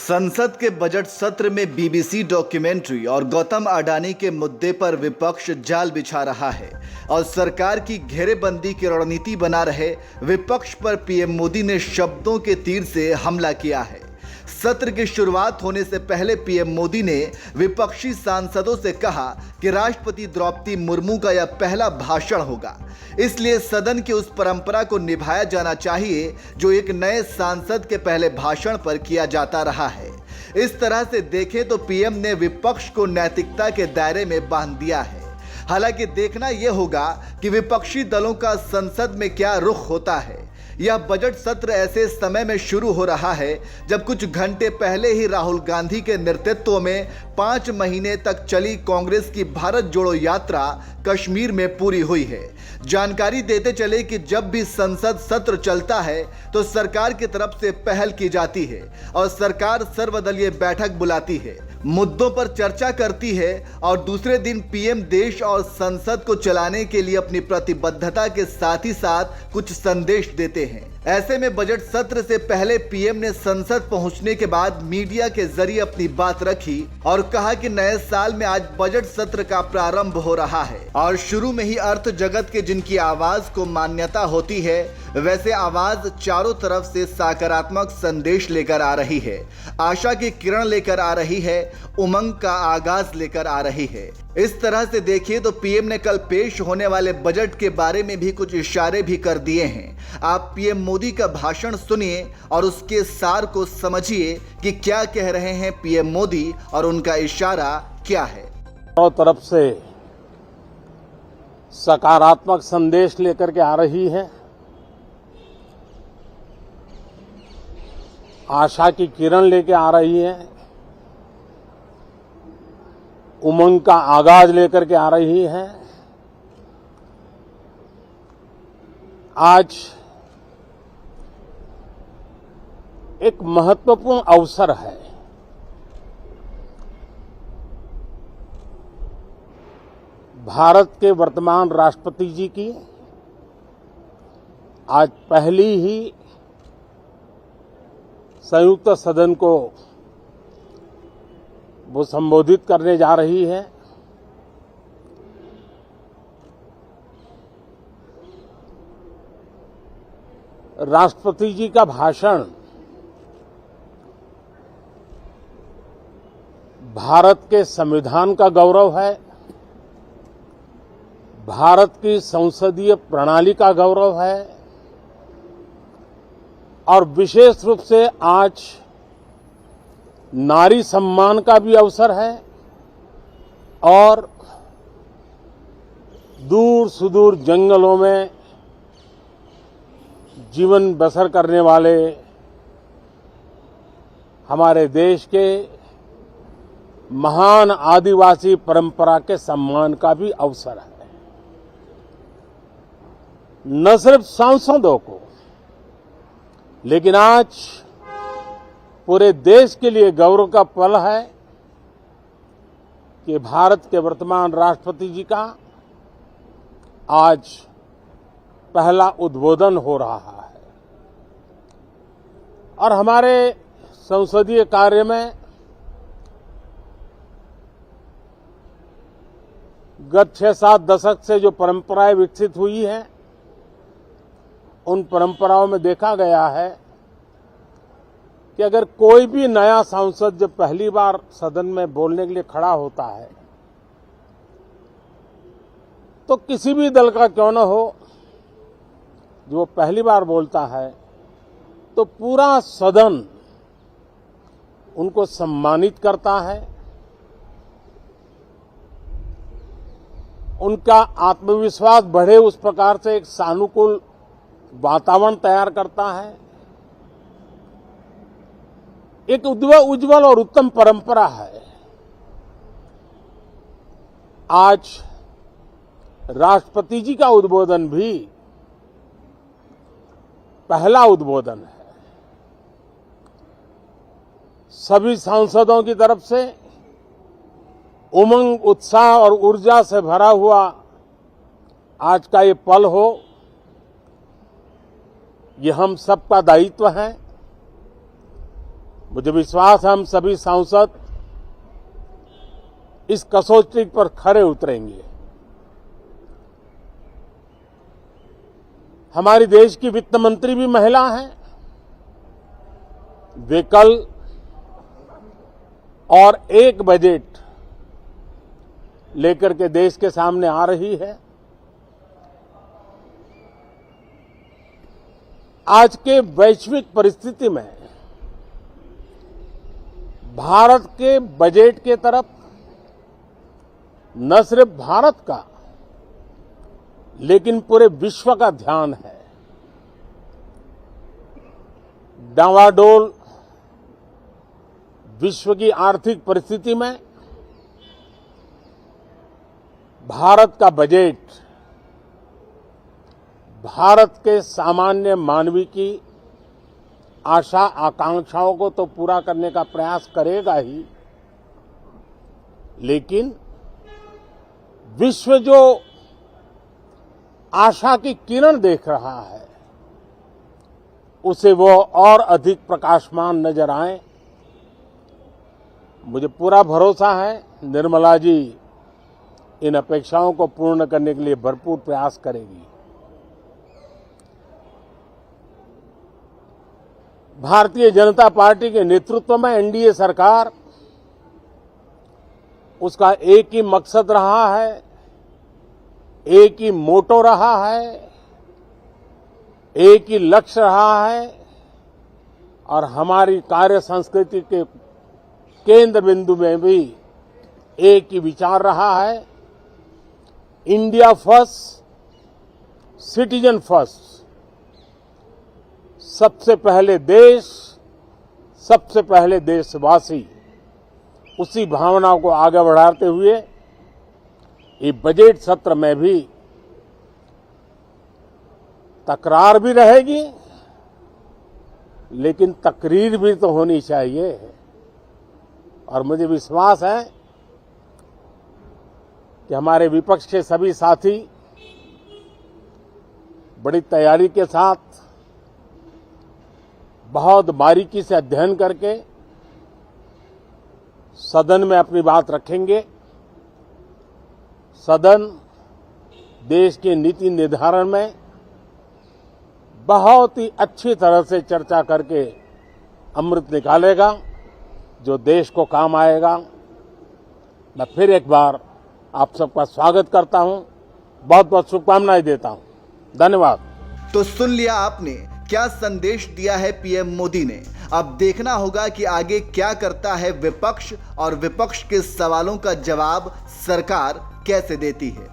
संसद के बजट सत्र में बीबीसी डॉक्यूमेंट्री और गौतम अडानी के मुद्दे पर विपक्ष जाल बिछा रहा है और सरकार की घेरेबंदी की रणनीति बना रहे विपक्ष पर पीएम मोदी ने शब्दों के तीर से हमला किया है। सत्र की शुरुआत होने से पहले पीएम मोदी ने विपक्षी सांसदों से कहा कि राष्ट्रपति द्रौपदी मुर्मू का यह पहला भाषण होगा, इसलिए सदन की उस परंपरा को निभाया जाना चाहिए जो एक नए सांसद के पहले भाषण पर किया जाता रहा है। इस तरह से देखें तो पीएम ने विपक्ष को नैतिकता के दायरे में बांध दिया है। हालांकि देखना यह होगा कि विपक्षी दलों का संसद में क्या रुख होता है। यह बजट सत्र ऐसे समय में शुरू हो रहा है जब कुछ घंटे पहले ही राहुल गांधी के नेतृत्व में 5 महीने तक चली कांग्रेस की भारत जोड़ो यात्रा कश्मीर में पूरी हुई है। जानकारी देते चले कि जब भी संसद सत्र चलता है तो सरकार की तरफ से पहल की जाती है और सरकार सर्वदलीय बैठक बुलाती है, मुद्दों पर चर्चा करती है और दूसरे दिन पीएम देश और संसद को चलाने के लिए अपनी प्रतिबद्धता के साथ ही साथ कुछ संदेश देते हैं। ऐसे में बजट सत्र से पहले पीएम ने संसद पहुंचने के बाद मीडिया के जरिए अपनी बात रखी और कहा कि नए साल में आज बजट सत्र का प्रारंभ हो रहा है और शुरू में ही अर्थ जगत के जिनकी आवाज को मान्यता होती है वैसे आवाज चारों तरफ से सकारात्मक संदेश लेकर आ रही है, आशा की किरण लेकर आ रही है, उमंग का आगाज लेकर आ रही है। इस तरह से देखिए तो पीएम ने कल पेश होने वाले बजट के बारे में भी कुछ इशारे भी कर दिए हैं। आप पीएम मोदी का भाषण सुनिए और उसके सार को समझिए कि क्या कह रहे हैं पीएम मोदी और उनका इशारा क्या है। चारों तरफ से सकारात्मक संदेश लेकर के आ रही है, आशा की किरण लेके आ रही है, उमंग का आगाज लेकर के आ रही है। आज एक महत्वपूर्ण अवसर है। भारत के वर्तमान राष्ट्रपति जी की आज पहली ही संयुक्त सदन को वो संबोधित करने जा रही है। राष्ट्रपति जी का भाषण भारत के संविधान का गौरव है, भारत की संसदीय प्रणाली का गौरव है और विशेष रूप से आज नारी सम्मान का भी अवसर है और दूर सुदूर जंगलों में जीवन बसर करने वाले हमारे देश के महान आदिवासी परंपरा के सम्मान का भी अवसर है। न सिर्फ सांसदों को लेकिन आज पूरे देश के लिए गौरव का पल है कि भारत के वर्तमान राष्ट्रपति जी का आज पहला उद्बोधन हो रहा है और हमारे संसदीय कार्य में गत 6-7 दशक से जो परंपराएं विकसित हुई हैं उन परंपराओं में देखा गया है कि अगर कोई भी नया सांसद जब पहली बार सदन में बोलने के लिए खड़ा होता है तो किसी भी दल का क्यों न हो, जो वो पहली बार बोलता है तो पूरा सदन उनको सम्मानित करता है, उनका आत्मविश्वास बढ़े उस प्रकार से एक सानुकूल वातावरण तैयार करता है। एक उज्जवल और उत्तम परंपरा है। आज राष्ट्रपति जी का उद्बोधन भी पहला उद्बोधन है। सभी सांसदों की तरफ से उमंग, उत्साह और ऊर्जा से भरा हुआ आज का ये पल हो, ये हम सबका दायित्व है। मुझे विश्वास है हम सभी सांसद इस कसौटी पर खरे उतरेंगे। हमारी देश की वित्त मंत्री भी महिला हैं। वे कल और एक बजट लेकर के देश के सामने आ रही है। आज के वैश्विक परिस्थिति में भारत के बजट के तरफ न सिर्फ भारत का लेकिन पूरे विश्व का ध्यान है। डावाडोल विश्व की आर्थिक परिस्थिति में भारत का बजट भारत के सामान्य मानवी की आशा आकांक्षाओं को तो पूरा करने का प्रयास करेगा ही, लेकिन विश्व जो आशा की किरण देख रहा है उसे वो और अधिक प्रकाशमान नजर आए। मुझे पूरा भरोसा है निर्मला जी इन अपेक्षाओं को पूर्ण करने के लिए भरपूर प्रयास करेगी। भारतीय जनता पार्टी के नेतृत्व में एनडीए सरकार, उसका एक ही मकसद रहा है, एक ही मोटो रहा है, एक ही लक्ष्य रहा है और हमारी कार्य संस्कृति के केंद्र बिंदु में भी एक ही विचार रहा है, इंडिया फर्स्ट, सिटीजन फर्स्ट। सबसे पहले देश, सबसे पहले देशवासी, उसी भावना को आगे बढ़ाते हुए ये बजट सत्र में भी तकरार भी रहेगी, लेकिन तकरीर भी तो होनी चाहिए। और मुझे विश्वास है कि हमारे विपक्ष के सभी साथी बड़ी तैयारी के साथ बहुत बारीकी से अध्ययन करके सदन में अपनी बात रखेंगे। सदन देश के नीति निर्धारण में बहुत ही अच्छी तरह से चर्चा करके अमृत निकालेगा जो देश को काम आएगा। मैं फिर एक बार आप सबका स्वागत करता हूं, बहुत बहुत शुभकामनाएं देता हूं। धन्यवाद। तो सुन लिया आपने क्या संदेश दिया है पीएम मोदी ने। अब देखना होगा कि आगे क्या करता है विपक्ष और विपक्ष के सवालों का जवाब सरकार कैसे देती है।